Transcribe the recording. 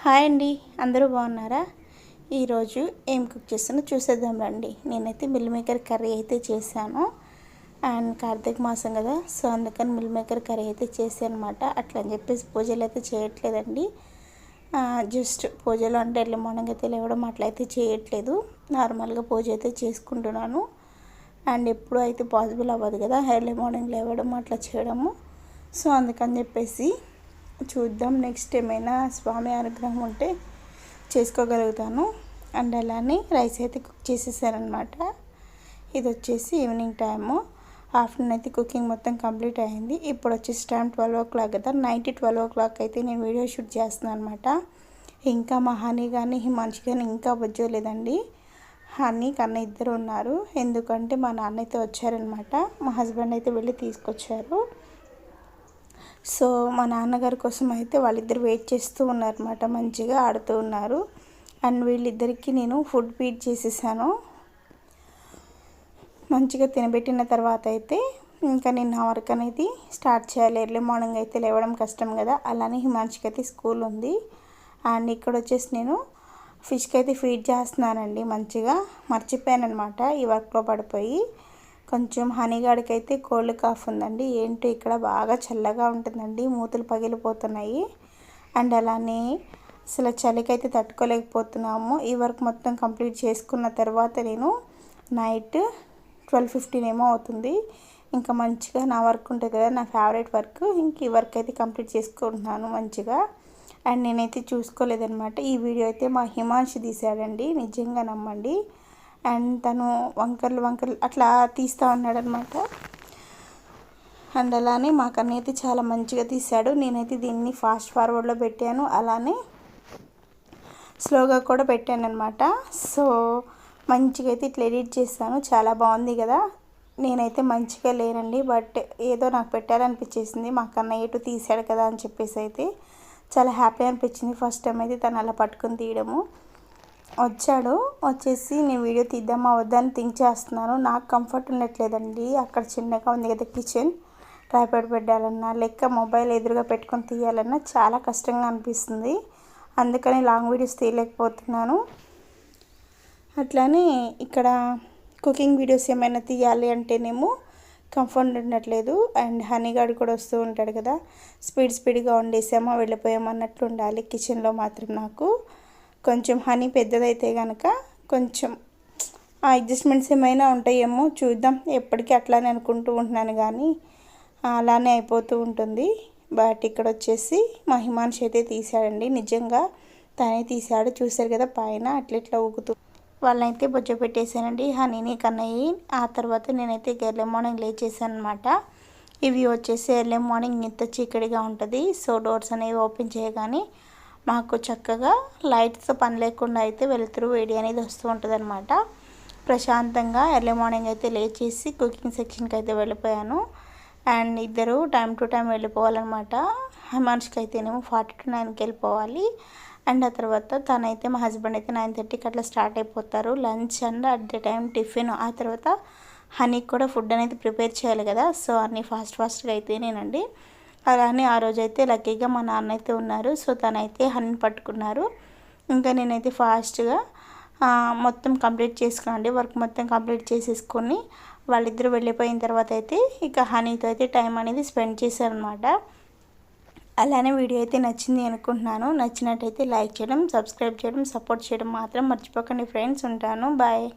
Hi అండి, అందరూ బాగున్నారా? ఈరోజు ఏం కుక్ చేస్తానో చూసేద్దాం రండి. నేనైతే మిల్ మేకర్ కర్రీ అయితే చేశాను. అండ్ కార్తీక మాసం కదా, సో అందుకని మిల్ మేకర్ కర్రీ అయితే చేశాను అనమాట. అట్లా అని చెప్పేసి పూజలు అయితే చేయట్లేదండి. జస్ట్ పూజలు అంటే ఎర్లీ మార్నింగ్ అయితే లేవడం అట్లయితే చేయట్లేదు. నార్మల్గా పూజ అయితే చేసుకుంటున్నాను. అండ్ ఎప్పుడు అయితే పాసిబుల్ అవ్వదు కదా ఎర్లీ మార్నింగ్ లేవడం అట్లా చేయడము. సో అందుకని చెప్పేసి చూద్దాం, నెక్స్ట్ ఏమైనా స్వామి అనుగ్రహం ఉంటే చేసుకోగలుగుతాను. అండ్ అలానే రైస్ అయితే కుక్ చేసేసానమాట. ఇది వచ్చేసి ఈవినింగ్ టైము. ఆఫ్టర్నూన్ అయితే కుకింగ్ మొత్తం కంప్లీట్ అయింది. ఇప్పుడు వచ్చేసి టైం 12 కదా, నైట్ 12 అయితే నేను వీడియో షూట్ చేస్తున్నాను అనమాట. ఇంకా మా హనీ కానీ హిమాంషి కానీ ఇంకా వచ్చేలేదండి. హనీ కన్నా ఇద్దరు ఉన్నారు, ఎందుకంటే మా నాన్న అయితే వచ్చారనమాట. మా హస్బెండ్ అయితే వెళ్ళి తీసుకొచ్చారు. సో మా నాన్నగారి కోసం అయితే వాళ్ళిద్దరు వెయిట్ చేస్తూ ఉన్నారన్నమాట. మంచిగా ఆడుతూ ఉన్నారు. అండ్ వీళ్ళిద్దరికి నేను ఫుడ్ ఫీడ్ చేసేసాను. మంచిగా తినబెట్టిన తర్వాత అయితే ఇంకా నేను నా వర్క్ అనేది స్టార్ట్ చేయాలి. ఎర్లీ మార్నింగ్ అయితే లేవడం కష్టం కదా. అలానే హిమాంషికి అయితే స్కూల్ ఉంది. అండ్ ఇక్కడ వచ్చేసి నేను ఫిష్కి అయితే ఫీడ్ చేస్తున్నానండి. మంచిగా మర్చిపోయాను అనమాట ఈ వర్క్లో పడిపోయి. కొంచెం హనీగాడికి అయితే కోల్డ్ కాఫ్ ఉందండి. ఏంటో ఇక్కడ బాగా చల్లగా ఉంటుందండి, మూతులు పగిలిపోతున్నాయి. అండ్ అలానే అసలు చలికైతే తట్టుకోలేకపోతున్నాము. ఈ వర్క్ మొత్తం కంప్లీట్ చేసుకున్న తర్వాత నేను నైట్ 12:15 ఏమో అవుతుంది. ఇంకా మంచిగా నా వర్క్ ఉంటుంది కదా, నా ఫేవరెట్ వర్క్, ఇంక ఈ వర్క్ అయితే కంప్లీట్ చేసుకుంటున్నాను మంచిగా. అండ్ నేనైతే చూసుకోలేదనమాట. ఈ వీడియో అయితే మా హిమాంషి తీశాడండి, నిజంగా నమ్మండి. అండ్ తను వంకర్లు అట్లా తీస్తూ ఉన్నాడనమాట. అండ్ అలానే మా కన్నీ అయితే చాలా మంచిగా తీశాడు. నేనైతే దీన్ని ఫాస్ట్ ఫార్వర్డ్లో పెట్టాను, అలానే స్లోగా కూడా పెట్టాను అనమాట. సో మంచిగా అయితే ఇట్లా ఎడిట్ చేస్తాను. చాలా బాగుంది కదా. నేనైతే మంచిగా లేనండి, బట్ ఏదో నాకు పెట్టాలనిపించేసింది. మా కన్నయ్య ఎటు తీశాడు కదా అని చెప్పేసి అయితే చాలా హ్యాపీ అనిపించింది. ఫస్ట్ టైం అయితే తను అలా పట్టుకొని తీయడము. వచ్చేసి నేను వీడియో తీద్దామా వద్దని థింక్ చేస్తున్నాను. నాకు కంఫర్ట్ ఉండట్లేదండి. అక్కడ చిన్నగా ఉంది కదా కిచెన్, ట్రైపాడ్ పెట్టాలన్నా లెక్క మొబైల్ ఎదురుగా పెట్టుకొని తీయాలన్నా చాలా కష్టంగా అనిపిస్తుంది. అందుకని లాంగ్ వీడియోస్ తీయలేకపోతున్నాను. అట్లానే ఇక్కడ కుకింగ్ వీడియోస్ ఏమైనా తీయాలి అంటేనేమో కంఫర్ట్ ఉండట్లేదు. అండ్ హనీగాడు కూడా వస్తూ ఉంటాడు కదా, స్పీడ్గా వండేసామా వెళ్ళిపోయామన్నట్లు ఉండాలి కిచెన్లో మాత్రం. నాకు కొంచెం హనీ పెద్దదైతే కనుక కొంచెం అడ్జస్ట్మెంట్స్ ఏమైనా ఉంటాయేమో చూద్దాం. ఎప్పటికీ అట్లానే అనుకుంటూ ఉంటున్నాను కానీ అలానే అయిపోతూ ఉంటుంది. బట్ ఇక్కడ వచ్చేసి మా హిమాంషి అయితే తీశాడండి, నిజంగా తనే తీశాడు. చూశారు కదా పైన అట్లా ఊగుతూ. వాళ్ళనైతే బొజ్జ పెట్టేశానండి, హనీని కన్నయ్యి. ఆ తర్వాత నేనైతే ఎర్లీ మార్నింగ్ లేచేసాను అనమాట. ఇవి వచ్చేసి ఎర్లీ మార్నింగ్ ఇంత చీకటిగా ఉంటుంది. సో డోర్స్ అనేవి ఓపెన్ చేయగానే మాకు చక్కగా లైట్స్తో పని లేకుండా అయితే వెలుతురు వేడి అనేది వస్తూ ఉంటుంది అనమాట. ప్రశాంతంగా ఎర్లీ మార్నింగ్ అయితే లేచేసి కుకింగ్ సెక్షన్కి అయితే వెళ్ళిపోయాను. అండ్ ఇద్దరు టైం టు టైం వెళ్ళిపోవాలన్నమాట. హిమాంషికి అయితేనేమో 40 to 9కి వెళ్ళిపోవాలి. అండ్ ఆ తర్వాత తనైతే మా హస్బెండ్ అయితే 9:30కి అట్లా స్టార్ట్ అయిపోతారు. Lunch and at the time tiffin. ఆ తర్వాత హనీకి కూడా ఫుడ్ అనేది ప్రిపేర్ చేయాలి కదా. సో అన్నీ ఫాస్ట్గా అయితేనేనండి. అలానే ఆ రోజైతే లక్కీగా మా నాన్న అయితే ఉన్నారు. సో తనైతే హనీని పట్టుకున్నారు. ఇంకా నేనైతే ఫాస్ట్గా మొత్తం కంప్లీట్ చేసుకున్నాండి. వర్క్ మొత్తం కంప్లీట్ చేసేసుకొని వాళ్ళిద్దరూ వెళ్ళిపోయిన తర్వాత అయితే ఇక హనీతో అయితే టైం అనేది స్పెండ్ చేశాను అనమాట. అలానే వీడియో అయితే నచ్చింది అనుకుంటున్నాను. నచ్చినట్టయితే లైక్ చేయడం, సబ్స్క్రైబ్ చేయడం, సపోర్ట్ చేయడం మాత్రం మర్చిపోకండి ఫ్రెండ్స్. ఉంటాను, బాయ్.